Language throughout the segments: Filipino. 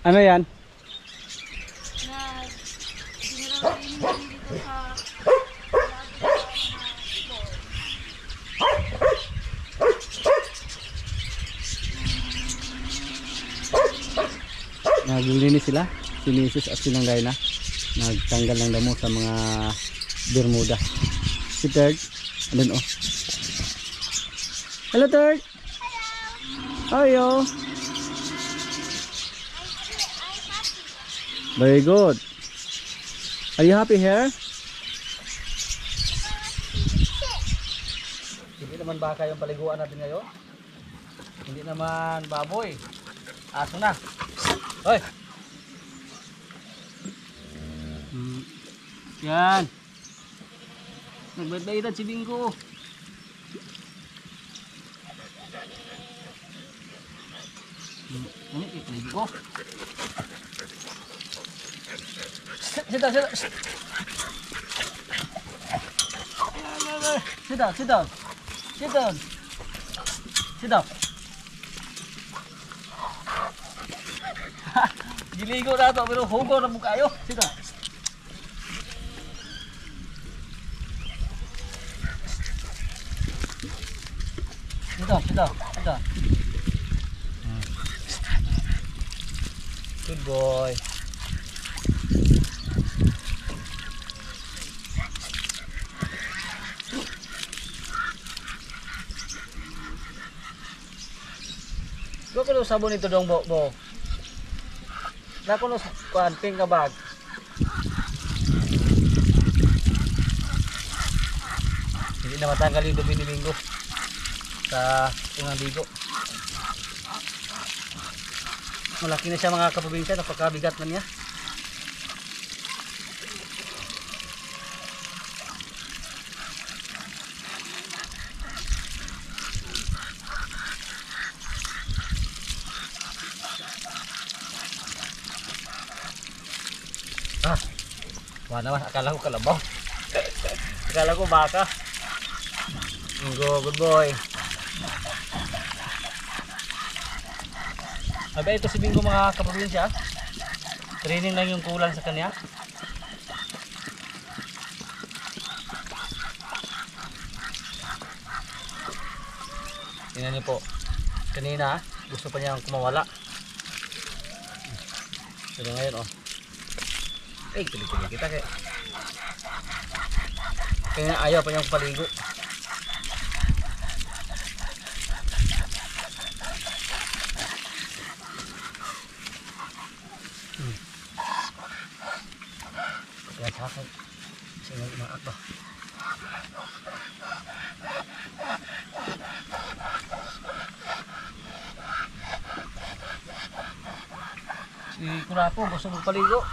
Ano yan? Na dinaraw dito sa Naglilinis sila, si Mrs. at si Nang Rayna. Nagtanggal ng damo sa mga Bermuda. Si Third, andun oh. Hello Third! How are you? Very good. Are you happy here? Hindi naman baka yung paliguan natin ngayon. Hindi naman baboy. Aso na. Hoy! Yan. Nagbait-baitan si Bingo. Ini itlog ko. Sit down, sit down. Sit down, sit down. Sit down. Sit down. Giligo na ito, pero hugo na mo kayo. Sit down. Sit down, sit down, sit down. Good boy. Gua kuno sabon ito dong bo. Na kuno kuan pink ka bag. Hindi na matanggal yung dumi ni Bingo sa unang bigo. Malaki na siya mga kaprobinsya, napakabigat na niya. Wala naman, akala ko kalabaw. Akala ko baka. Bingo, good boy. Abay, ito si Bingo mga kaprobinsya. Training lang yung kulang sa kanya. Tingnan niyo po. Kanina, gusto pa niyang kumawala. Pero ngayon, oh. Eh, tuloy-tuloy kita kaya. Kaya ayaw pa niyang paligo. Kaya sa akin, siya umaak ba? Si Kurapo gusto magpaligo.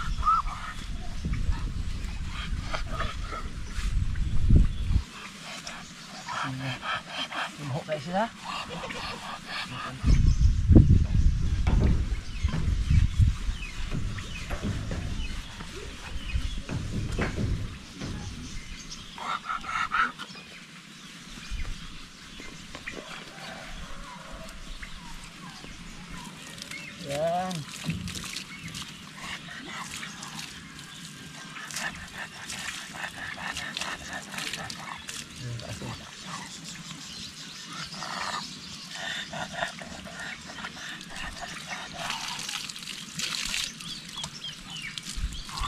Tumahok kayo sila. Yan.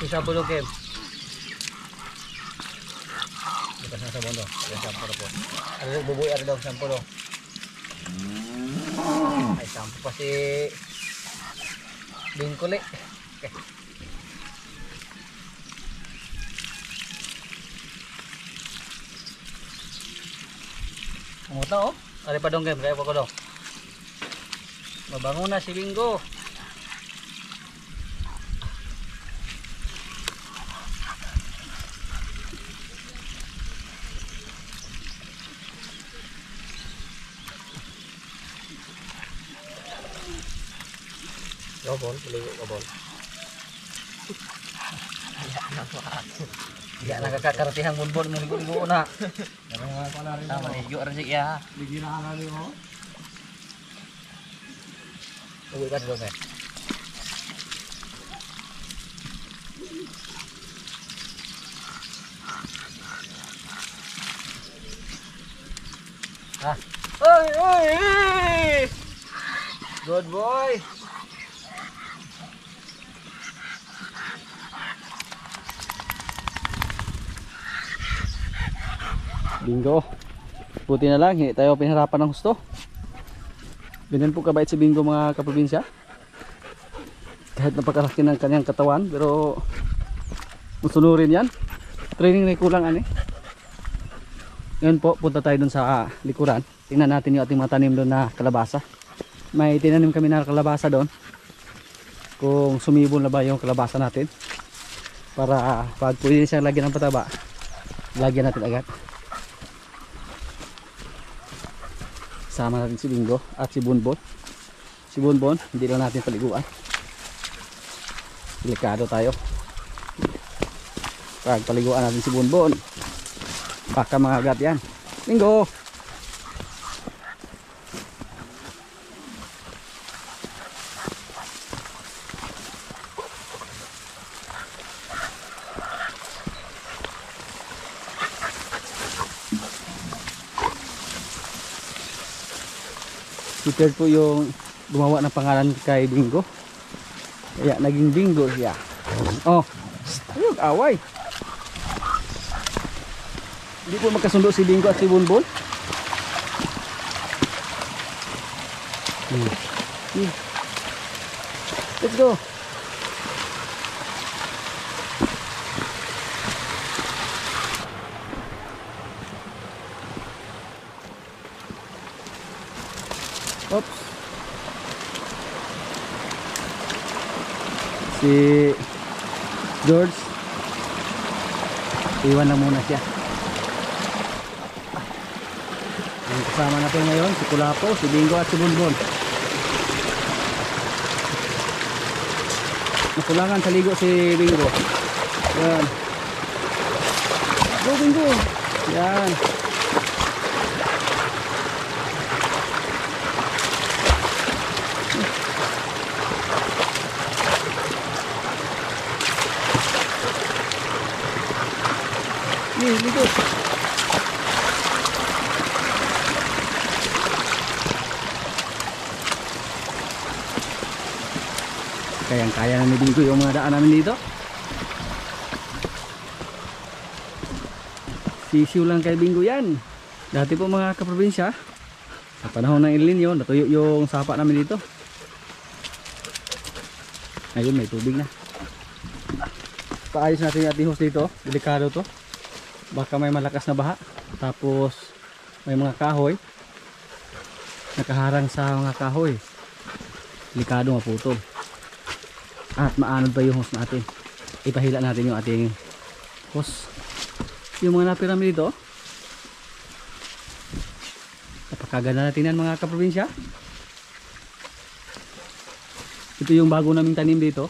Isa po Kim. Bukas na sa bondo. Ada sampo po. Ada bubuy ada daw sampo do. Ay sampo pa si Bingkuli. Okay. Umuta oh. Ari pa dong Kim, kaya pa ko do. Mabangon na si Bingo. Gabon, beligo gabon. Ya nakakakartihang bunbon mo ligo na. Tama ligo ra siya. Bigyan na kami mo. Uwi ka doon eh. boy! Hey! Good boy! Bingo. Buti na lang, hindi tayo pinahirapan ng husto. Ganyan po kabait si Bingo mga kaprobinsya. Kahit napakalaki ng kanyang katawan, pero musunurin yan. Training na kulang ani. Ngayon po, punta tayo dun sa likuran. Tingnan natin yung ating mga tanim doon na kalabasa. May tinanim kami na kalabasa doon. Kung sumibol na ba yung kalabasa natin. Para pag pwede siyang lagyan ng pataba, lagyan natin agad. Sama natin si Bingo at si Bonbon. Si Bonbon, hindi lang natin paliguan. Delikado tayo. Pag paliguan natin si Bonbon, baka mangagat yan. Bingo! Si Ted po yung gumawa ng pangalan kay Bingo. Kaya naging Bingo siya. Oh, ayun, away. Hindi po magkasundo si Bingo at si Bonbon. Let's go. Oops. Si George, iwan na muna siya. Ang kasama natin ngayon si Kulapo, si Bingo at si Bonbon. Nakulangan sa ligo si Bingo. Yan. Go Bingo. Yan. Ligo. Kayang-kaya na ni Bingo yung mga daan namin dito. Sisiw lang kay Bingo yan. Dati po mga kaprobinsya, sa panahon ng El Nino, natuyo yung sapa namin dito. Ngayon may tubig na. Paayos natin yung ating hose dito. Delikado to. Baka may malakas na baha. Tapos may mga kahoy nakaharang sa mga kahoy. Delikado maputol. At maanod pa yung hose natin. Ipahila natin yung ating hose. Yung mga napirami dito, napakaganda natin yan mga kaprobinsya. Ito yung bago naming tanim dito.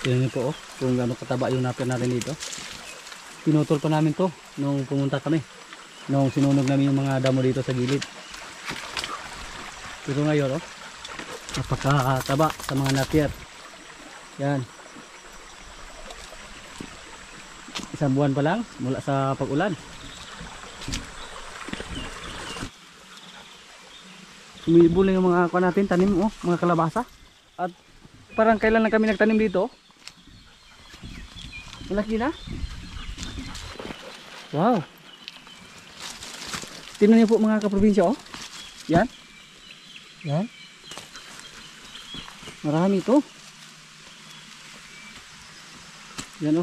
Tingnan niyo po kung gaano kataba yung napir natin dito. Pinutol pa namin to nung pumunta kami. Nung sinunog namin yung mga damo dito sa gilid. Pero ngayon napakataba sa mga napir. Yan. Isang buwan pa lang mula sa pag-ulan. Sumibol na yung mga kuha natin, tanim mga kalabasa. At parang kailan lang kami nagtanim dito. Malaki na. Wow. Tingnan niyo po mga kaprobinsya Yan. Yan. Marami ito. Yan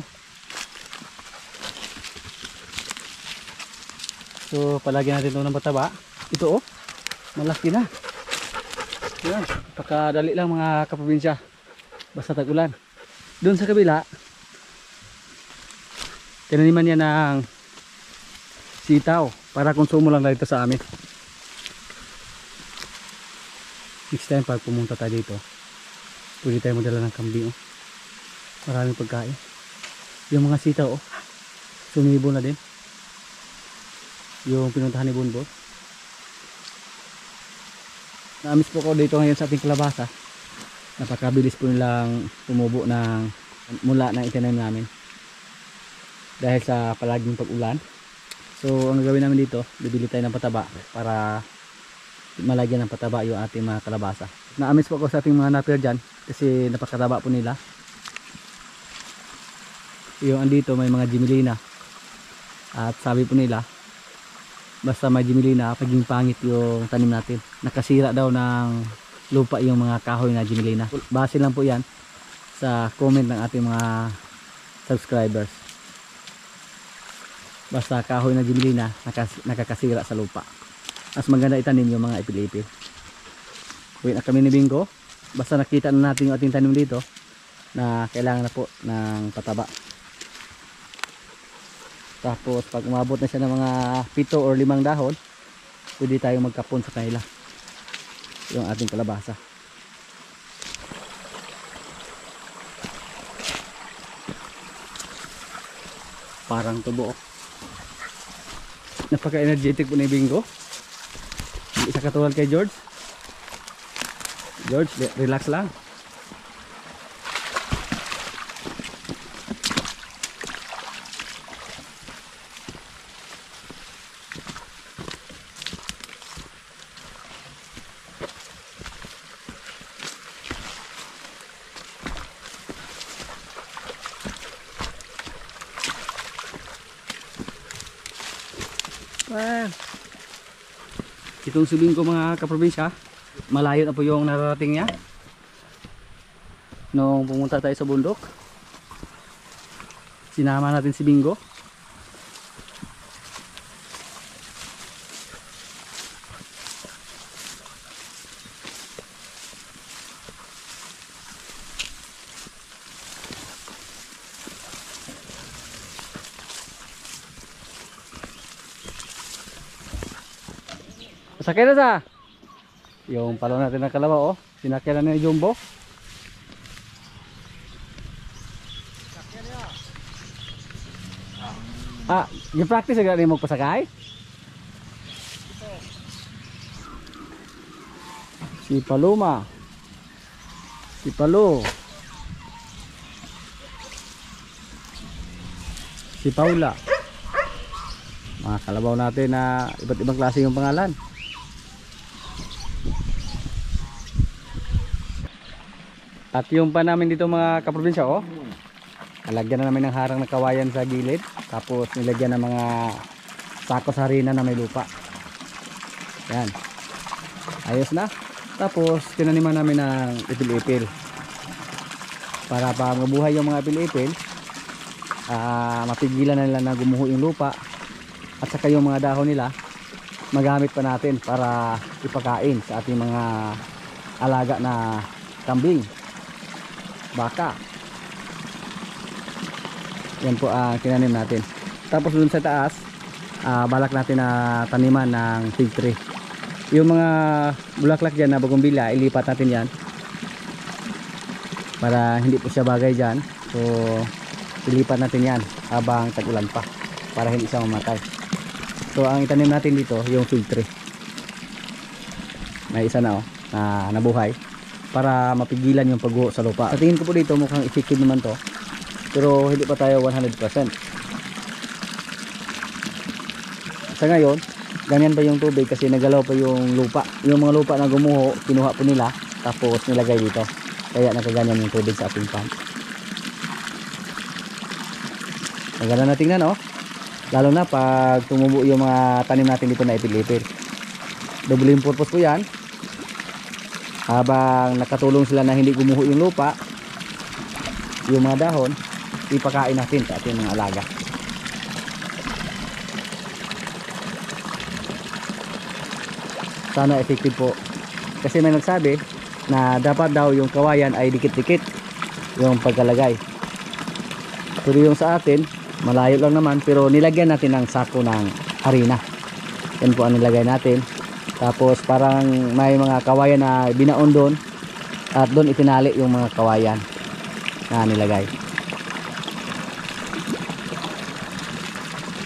So palagyan natin ito ng pataba. Ito malaki na. Yan. Pakadali lang mga kaprobinsya. Basta tag-ulan. Doon sa kabila, tinaniman niya ng sitaw para konsumo lang dito sa amin. Next time pag pumunta tayo dito, pwede tayo magdala ng kambing. Maraming pagkain. Yung mga sitaw sumibo na din. Yung pinuntahan ni Bonbon. Naamis po ko dito ngayon sa ating kalabasa. Napakabilis po nilang tumubo ng mula na itanim namin. Dahil sa palaging pag-ulan, So ang gagawin namin dito, bibili tayo ng pataba para malagyan ng pataba yung ating mga kalabasa. Na-amaze po ako sa ating mga napier dyan kasi napakataba po nila. Yung andito may mga Gimilina, at sabi po nila basta may Gimilina paging pangit yung tanim natin. Nakasira daw ng lupa yung mga kahoy na Gimilina. Base lang po yan sa comment ng ating mga subscribers. Basta kahoy na Gimilina nakakasira sa lupa. Mas maganda itanim yung mga ipil-ipil. Uwi na kami ni Bingo. Basta nakita na natin yung ating tanim dito na kailangan na po ng pataba. Tapos pag umabot na siya ng mga 7 or 5 dahon, pwede tayong magkapon sa kanila yung ating kalabasa. Parang tubo. Napaka-energetic po ni Bingo. Hindi siya katulad kay George. George, relax lang. Itong subing ko mga kaprobinsya, malayo na po yung nararating niya nung pumunta tayo sa bundok. Sinama natin si Bingo. Sakay na sa yung palo natin ng kalabaw, oh. Sinakyan na ni Jumbo. Yung practice agad ni mo pasakay. Si Paloma, si Palo, si Paula, mga kalabaw natin na iba't ibang klase yung pangalan. At yung pa namin dito mga kaprobinsya, oh, nalagyan na namin ng harang na kawayan sa gilid. Tapos nilagyan ng mga sako sa harina na may lupa. Yan. Ayos na. Tapos tinaniman namin ng ipil-ipil. Para pa mabuhay yung mga ipil-ipil, mapigilan na nila na gumuho yung lupa. At saka yung mga dahon nila, magamit pa natin para ipakain sa ating mga alaga na kambing, baka. Yan po ang tinanim natin. Tapos dun sa taas, balak natin na taniman ng fig tree. Yung mga bulaklak dyan na bagumbila, ilipat natin yan para hindi po siya bagay dyan. So ilipat natin yan habang tag-ulan pa para hindi siya mamatay. So ang itanim natin dito yung fig tree. May isa na, oh, na nabuhay para mapigilan yung pagguho sa lupa. Sa tingin ko po dito mukhang effective naman to, pero hindi pa tayo 100%. Sa ngayon, ganyan pa yung tubig kasi nagalaw pa yung lupa. Yung mga lupa na gumuho, kinuha po nila tapos nilagay dito. Kaya nakaganyan yung tubig sa ating pump. Maganda na tingnan, oh. Lalo na pag tumubo yung mga tanim natin dito na ipil-ipil. Double yung purpose po yan. Habang nakatulong sila na hindi gumuho yung lupa, yung mga dahon, ipakain natin sa ating mga alaga. Sana effective po. Kasi may nagsabi na dapat daw yung kawayan ay dikit-dikit yung pagkalagay. Pero yung sa atin, malayo lang naman, pero nilagyan natin ng sako ng harina. Yan po ang nilagay natin. Tapos parang may mga kawayan na binaon doon at doon itinali yung mga kawayan na nilagay.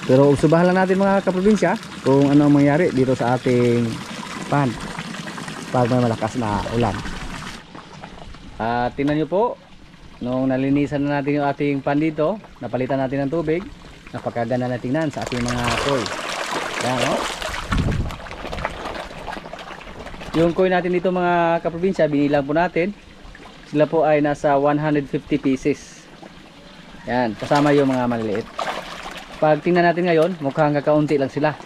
Pero obserbahan lang natin mga kaprobinsya kung ano ang mangyari dito sa ating pan pag may malakas na ulan. Tingnan nyo po, nung nalinisan na natin yung ating pan dito, napalitan natin ng tubig, napakaganda na tingnan sa ating mga toy. Yan, no? Yung coin natin dito mga kaprobinsya, binilang po natin. Sila po ay nasa 150 pieces. Yan, kasama yung mga maliliit. Pag tingnan natin ngayon, mukhang kakaunti lang sila.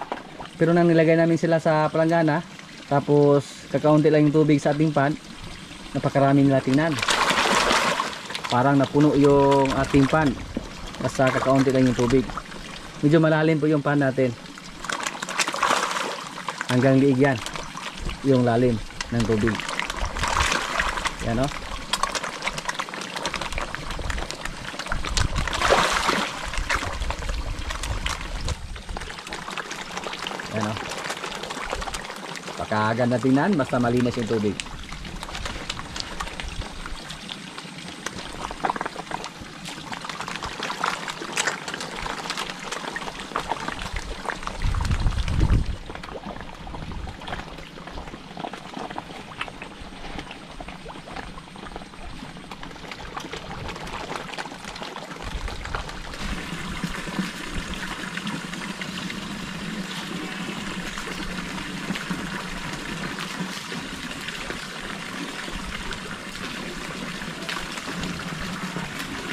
Pero nang nilagay namin sila sa palanggana, tapos kakaunti lang yung tubig sa ating pan, napakarami nila tingnan. Parang napuno yung ating pan. Basta kakaunti lang yung tubig. Medyo malalim po yung pan natin. Hanggang liig yan. Yung lalim ng tubig. Yan, o. Yan, o. Pakaganda tingnan, basta malinis yung tubig.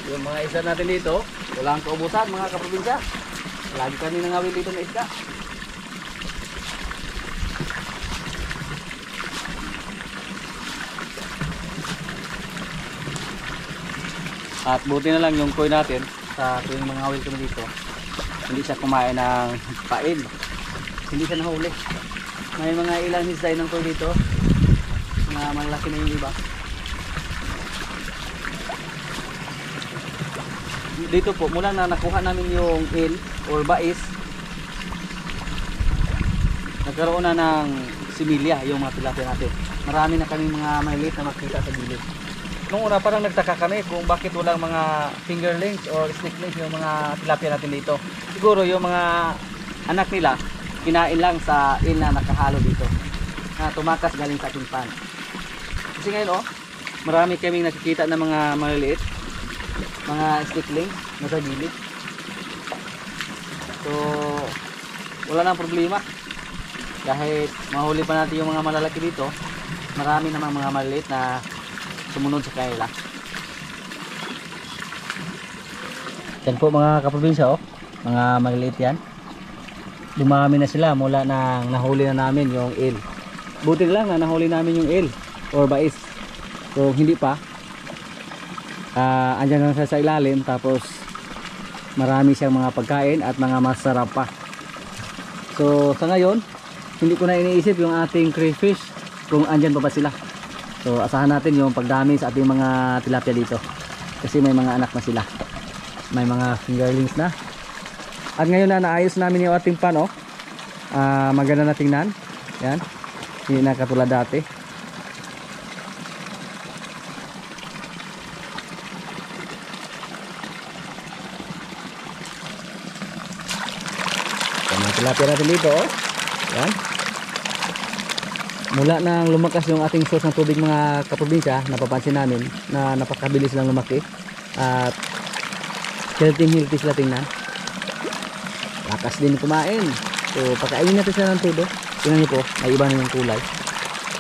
Yung mga isda natin dito, walang kaubusan mga kaprobinsya. Lagi kami nangawin dito na isda. At buti na lang yung koi natin sa tuwing mga awil kami dito, hindi siya kumain ng pain. Hindi siya nahuli. May mga ilang hisday ng koi dito na malaki na yung iba. Dito po, mula na nakuha namin yung eel or bais, nagkaroon na ng similya yung mga tilapia natin. Marami na kaming mga maliit na makita sa gilid. Nung una parang nagtaka kami kung bakit walang mga fingerlings or sticklings yung mga tilapia natin dito. Siguro yung mga anak nila kinain lang sa eel na nakahalo dito, na tumakas galing sa ating pan. Kasi ngayon marami kaming nakikita na mga maliliit, mga sticklings nasa gilid. So wala nang problema. Kahit mahuli pa natin yung mga malalaki dito, marami namang mga maliliit na sumunod sa kanila. Yan po mga kaprobinsya, mga maliliit yan. Dumami na sila mula nang nahuli na namin yung eel. Buti lang na nahuli namin yung eel or bais. So hindi pa, andyan lang sa ilalim, tapos marami siyang mga pagkain at mga masarap pa. So sa ngayon, hindi ko na iniisip yung ating crayfish kung andyan pa ba sila. So asahan natin yung pagdami sa ating mga tilapia dito, kasi may mga anak na sila, may mga fingerlings na. At ngayon na naayos namin yung ating pan, maganda na tingnan. Yan, hindi na katulad dati. Mga tilapia natin dito, yan. Mula nang lumakas yung ating source ng tubig mga kaprobinsya, napapansin namin na napakabilis lang lumaki at healthy sila tingnan. Lakas din kumain. So pakainin natin sila ng todo. Tingnan niyo po, may iba na yung kulay.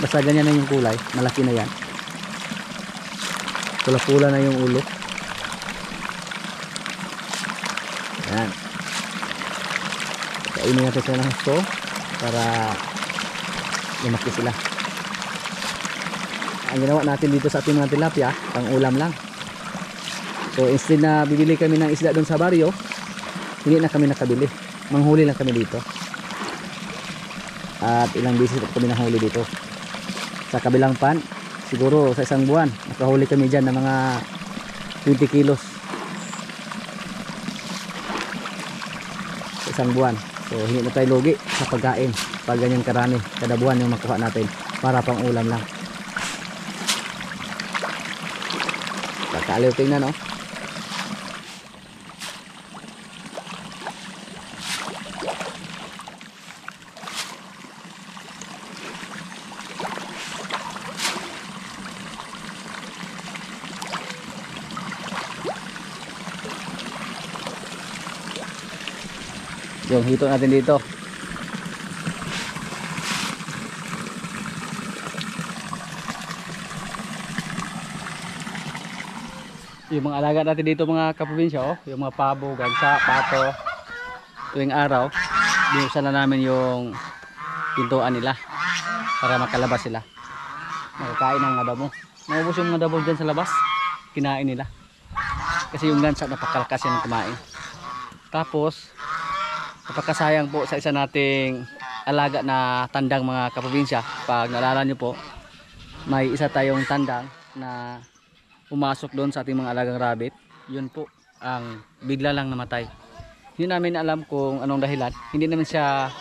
Basta ganyan na yung kulay, malaki na yan. Pula-pula na yung ulo. Yan. Kainin natin sila ng gusto para lumaki sila. Ang ginawa natin dito sa ating mga tilapia, pang ulam lang. So instead na bibili kami ng isda doon sa baryo, hindi na kami nakabili. Manghuli lang kami dito. At ilang beses kami nahuli dito. Sa kabilang pan, siguro sa isang buwan, nakahuli kami dyan ng mga 20 kilos. Sa isang buwan. So hindi na tayo lugi sa pagkain pag ganyan karami kada buwan yung makuha natin para pang ulam lang. Kakaliw tingnan, yung hito natin dito Yung mga alaga natin dito mga kaprobinsya, oh, yung mga pabo, gansa, pato, tuwing araw, binusan na namin yung pintuan nila para makalabas sila. Makakain ng mga damo. Naubos yung mga damo dyan sa labas, kinain nila. Kasi yung gansa napakalakas yan kumain. Tapos, napakasayang po sa isa nating alaga na tandang mga kaprobinsya. Pag naalala nyo po, may isa tayong tandang na pumasok doon sa ating mga alagang rabbit. Yun po ang bigla lang namatay. Hindi namin alam kung anong dahilan. Hindi naman siya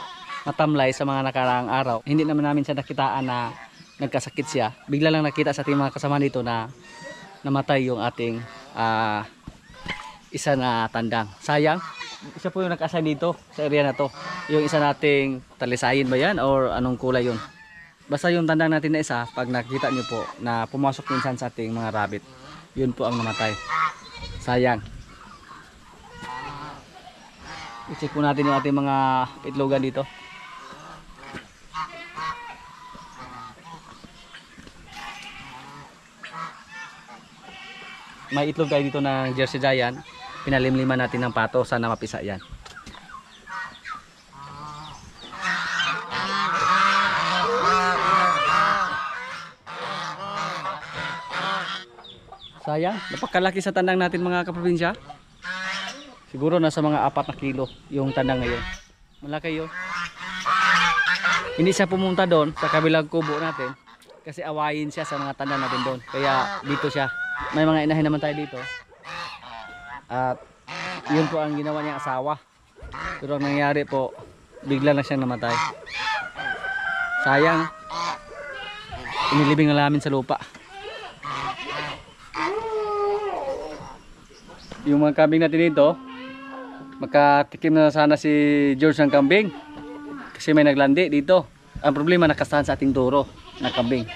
matamlay sa mga nakaraang araw. Hindi naman namin siya nakitaan na nagkasakit siya. Bigla lang nakita sa ating mga kasama dito na namatay yung ating isa na tandang. Sayang, siya po yung nag-assign dito sa area na to. Yung isa nating talisayin ba yan or anong kulay yun. Basta yung tandang natin na isa, pag nakita nyo po na pumasok minsan sa ating mga rabbit, yun po ang namatay. Sayang. I-check po natin yung ating mga itlogan dito. May itlog tayo dito ng Jersey Giant. Pinalimliman natin ng pato, sana mapisa yan. Sayang, napakalaki sa tandang natin mga kaprobinsya. Siguro nasa mga 4 na kilo yung tandang ngayon. Malaki yun. Hindi siya pumunta doon sa kabilang kubo natin kasi awayin siya sa mga tandang natin doon. Kaya dito siya. May mga inahin naman tayo dito. At yun po ang ginawa niyang asawa. Pero ang nangyari po, bigla na siyang namatay. Sayang. Inilibing na namin sa lupa. Yung mga kambing natin dito, makatikim na sana si George ng kambing kasi may naglandi dito. Ang problema, nakastahan sa ating turo na kambing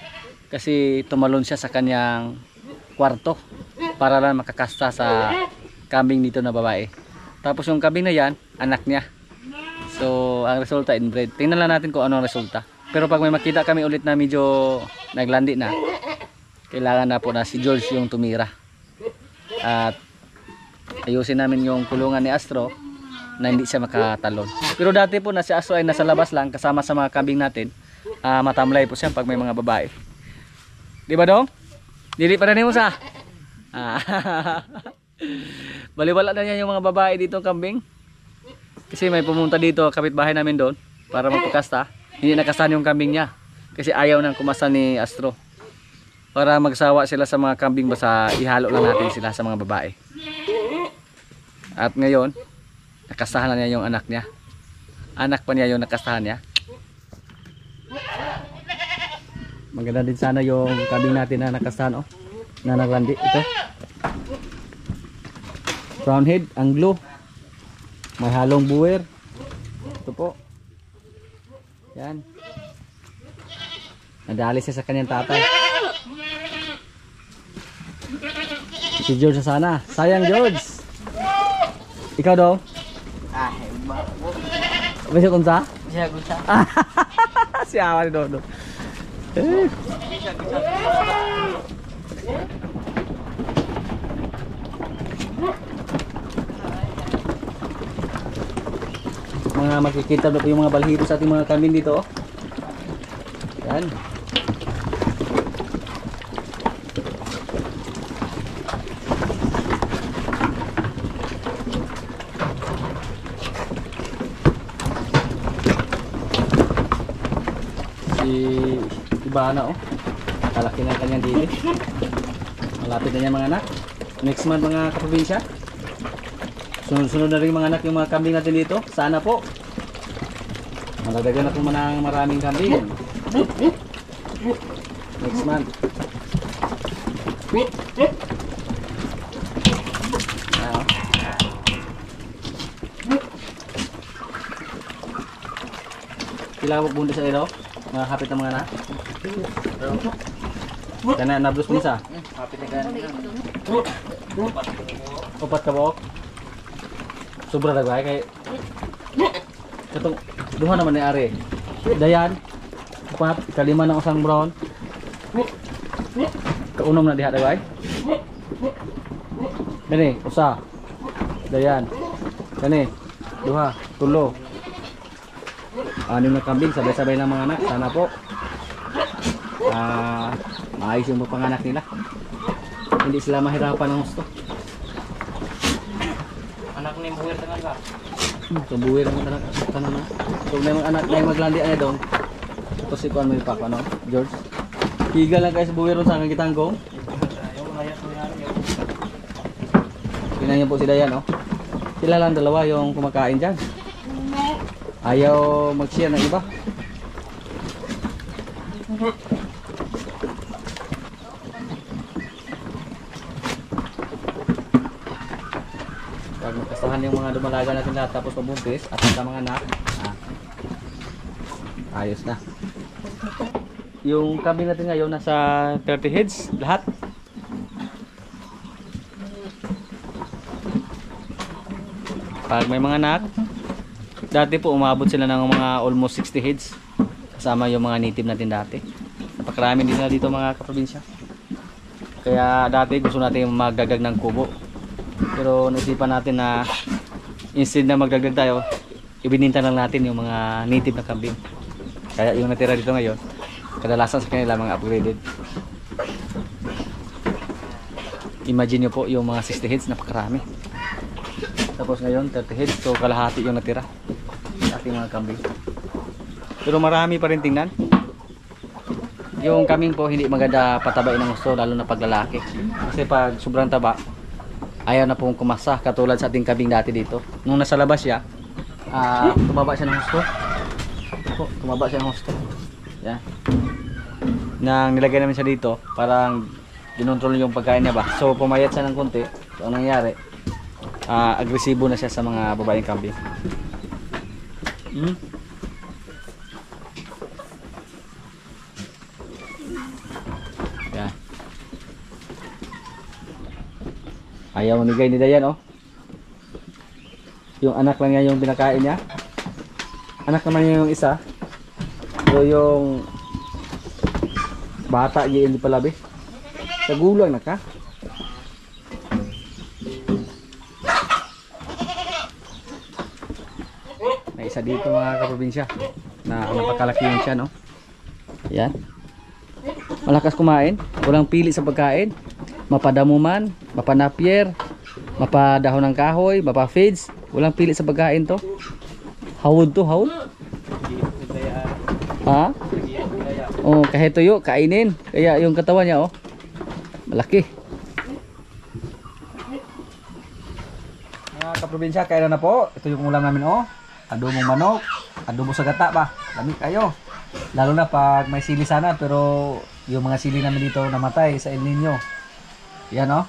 kasi tumalon siya sa kanyang kwarto para lang makakasta sa kambing dito na babae. Tapos yung kambing na yan, anak niya. So ang resulta, inbred. Tingnan lang natin kung ano ang resulta. Pero pag may makita kami ulit na medyo naglandi na, kailangan na po na si George yung tumira at ayusin namin yung kulungan ni Astro na hindi siya makatalon. Pero dati po na si Astro ay nasa labas lang kasama sa mga kambing natin. Matamlay po siya pag may mga babae. Di ba dong? Dili pa rin mo sa baliwala na niya yung mga babae dito kambing. Kasi may pumunta dito kapitbahay namin doon para magpakasta. Hindi nakasan yung kambing niya kasi ayaw nang kumasa ni Astro. Para magsawa sila sa mga kambing, basta ihalo lang natin sila sa mga babae. At ngayon, nakastahan na niya yung anak niya. Anak pa niya yung nakastahan niya. Maganda din sana yung kambing natin na nakastahan, oh, na naglandi. Ito brown head, Anglo, may halong buwer. Ito po, yan, nadali siya sa kanyang tatay. Si George na sana. Sayang, George. Ikaw daw? Bisa kunsa? Bisa kunsa. Siapa ni Dodo? Mga makikita na po yung mga balhito sa ating mga kambing dito. Yan. Iba na, oh. Kalaki na kanyang dili. Malapit na niya mga anak. Next month mga kaprobinsya. Sunod-sunod na rin mga anak yung mga kambing natin dito. Sana po. Maladagan na po manang maraming kambing. Next month. Kailangan po bunda sa ilo. Mga kapit na mga anak. Kana nablus mo isa. Kapit na gani. Upat ka buok. Sobra na ba kay katong duha naman ni are. Dayan. Upat, kalima na usang brown. Kaunom na diha dagay. Kani, usa. Dayan. Kani, duha, tulo. Anim na kambing, sabay-sabay ng mga anak. Sana po maayos yung panganak nila. Hindi sila mahirapan ng gusto. Anak ni buwir tangan ka. Tubuhin ang anak na. So may mga anak na maglandi ay dong. Ito si Kuan may pa no, George. Higa lang kayo sa buwiron sa kagitanggong. Tingnan niyo po si Dayan, oh. Sila lang dalawa yung kumakain dyan. Ayaw mag-share ng iba. Pag magkasahan yung mga dumalaga natin lahat tapos pabuntis at sa mga anak, ayos na. Yung kambing natin ngayon nasa 30 heads lahat. Pag may mga anak, dati po umabot sila ng mga almost 60 heads kasama yung mga native natin dati. Napakarami din sila dito mga kaprobinsya. Kaya dati gusto natin magdagdag ng kubo, pero naisipan natin na instead na magdagdag tayo, ibininta lang natin yung mga native na kambing. Kaya yung natira dito ngayon, kadalasan sa kanila mga upgraded. Imagine nyo po yung mga 60 heads, napakarami. Tapos ngayon 30 heads, so kalahati yung natira sa ating mga kambing. Pero marami pa rin tingnan. Yung kambing po hindi maganda patabain ng gusto, lalo na paglalaki. Kasi pag sobrang taba, ayaw na pong kumasa, katulad sa ating kambing dati dito. Nung nasa labas siya, tumaba siya ng gusto. Tumaba siya ng gusto. Yan. Nang nilagay namin siya dito, parang dinontrol yung pagkain niya ba. So pumayat siya ng konti. So anong nangyari? Agresibo na siya sa mga babaeng kambing. Yan. Ayaw manigay ni Dayan, oh. Yung anak lang niya yung pinakain niya. Anak naman niya yung isa. So yung bata niya hindi palabi. Sa gulang na ka. May isa dito mga kaprobinsya na napakalaki yun siya, no? Yan. Malakas kumain. Walang pili sa pagkain. Mapadamuman, mapanapier, mapadahon ng kahoy, mapafeeds. Walang pili sa pagkain to. Hawod to, hawod. Ha? Oh, kahit tuyo, kainin. Kaya yung katawan niya, oh, malaki. Mga kaprobinsya, kailan na po? Ito yung ulam namin, oh. Adobong manok, adobo sa gata ba? Lamig kayo. Lalo na pag may sili sana, pero yung mga sili namin dito namatay sa El Nino. Yan, oh.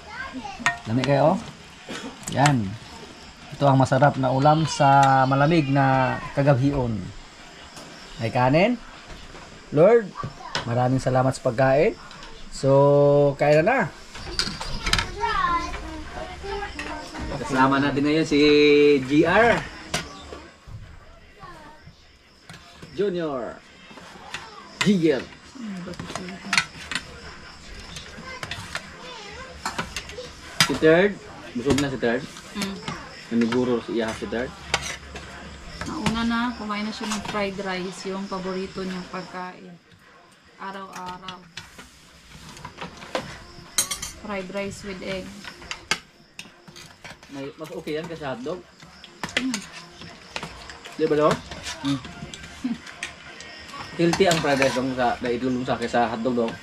Lamig kayo, oh. Yan. Ito ang masarap na ulam sa malamig na kagabhion. Ay kanin. Lord, maraming salamat sa pagkain. So, kain na. Kasama natin ngayon si GR Junior. GR. Si Third. Busog na si Third. Naniguro si Iha si Third. Nauna na, kumain na siya ng fried rice, yung paborito niyang pagkain. Araw-araw. Fried rice with egg. Mas okay yan kasi hotdog. Di ba daw? Healthy ang fried rice dong sa naitulong sa kaysa hotdog dong.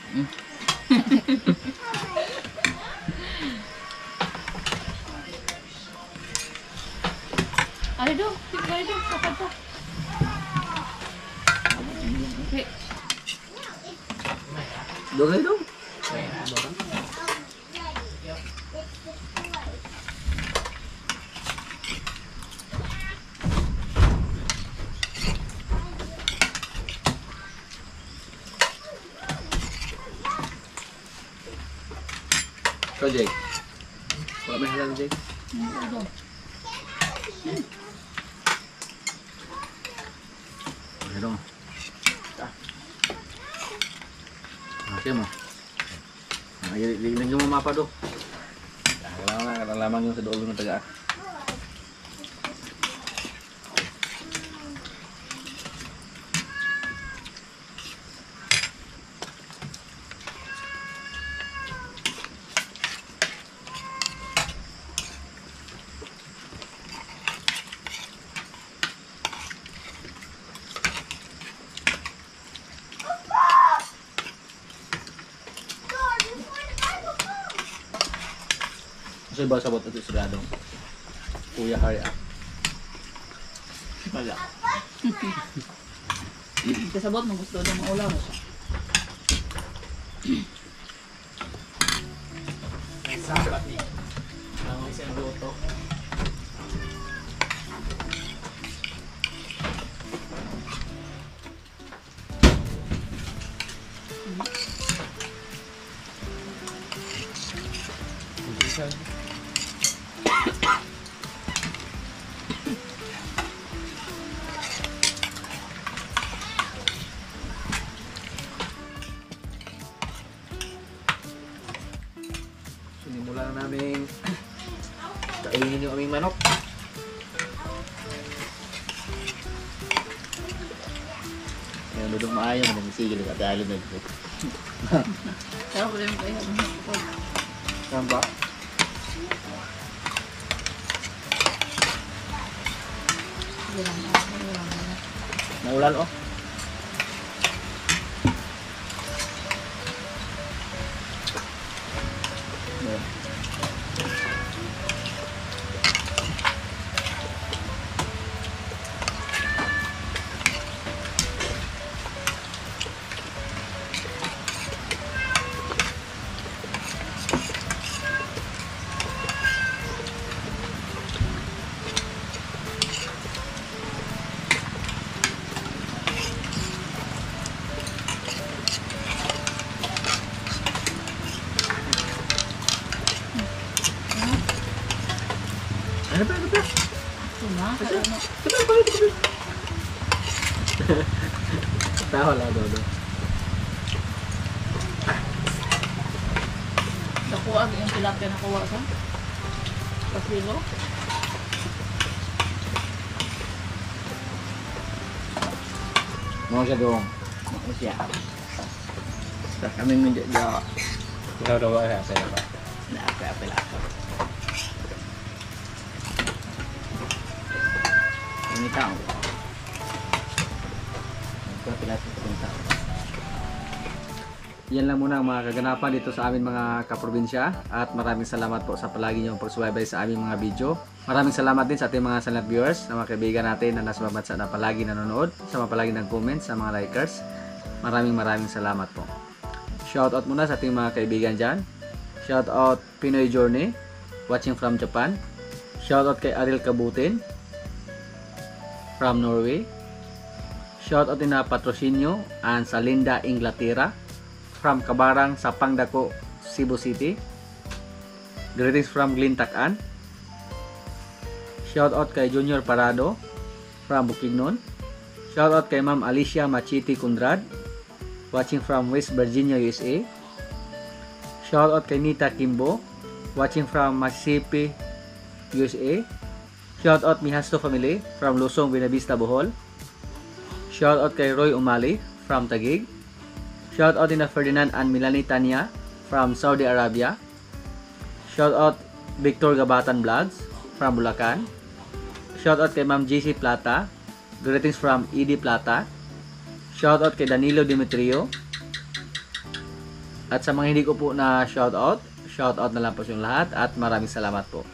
Ano daw? Ano daw? Kapag pa. Okay. Dong ay dong. So Jake, wala may halal Jake? Ano daw? Ano? Okay mo. Lagyan mo mapa do. Kailangan na lamang yung sa doon ng taga. Kasi ba sabot ito siradong Kuya Harya? Wala. Kasabot mo gusto daw maulaw. Sabat ni. Ang isang luto. Sinimula na namin kainin yung aming manok. Ngayon dudong maayo, manamisigil ka tayo na dito. Pero wala yung kaya. Saan ba? Naulan oh. Ano ba? Ano ba? Suma? Tawa lang doon. Nakuha yung tilapia nakuha sa? Pasilo? Mau siya doon. Mau siya. Basta kami menjadi Ikaw daw ba sa ba? na apa-apa lah. Ini tahu. Ito pila sa tao. Yan lang muna ang mga kaganapan dito sa amin mga kaprobinsya at maraming salamat po sa palagi niyong pagsubaybay sa aming mga video. Maraming salamat din sa ating mga silent viewers, sa mga kaibigan natin na nasa bansa na palagi nanonood, sa mga palagi ng comments, sa mga likers. Maraming salamat po. Shoutout muna sa ating mga kaibigan dyan. Shoutout Pinoy Journey, watching from Japan. Shoutout kay Ariel Kabutin from Norway. Shoutout din na Patrocinio and sa Linda Inglaterra from Kabarang sa Pangdako, Cebu City. Greetings from Glintakan. Shoutout kay Junior Parado from Bukidnon. Shoutout kay Ma'am Alicia Machiti Kundrad, watching from West Virginia, USA. Shoutout kay Nita Kimbo, watching from Mississippi, USA. Shoutout Mihasto family from Lusong, Buena Vista, Bohol. Shoutout kay Roy Umali from Taguig. Shoutout din na Ferdinand and Melanie Tanya from Saudi Arabia. Shoutout Victor Gabatan Vlogs from Bulacan. Shoutout kay Ma'am GC Plata. Greetings from ED Plata. Shoutout kay Danilo Demetrio. At sa mga hindi ko po na shoutout na lang po yung lahat at maraming salamat po.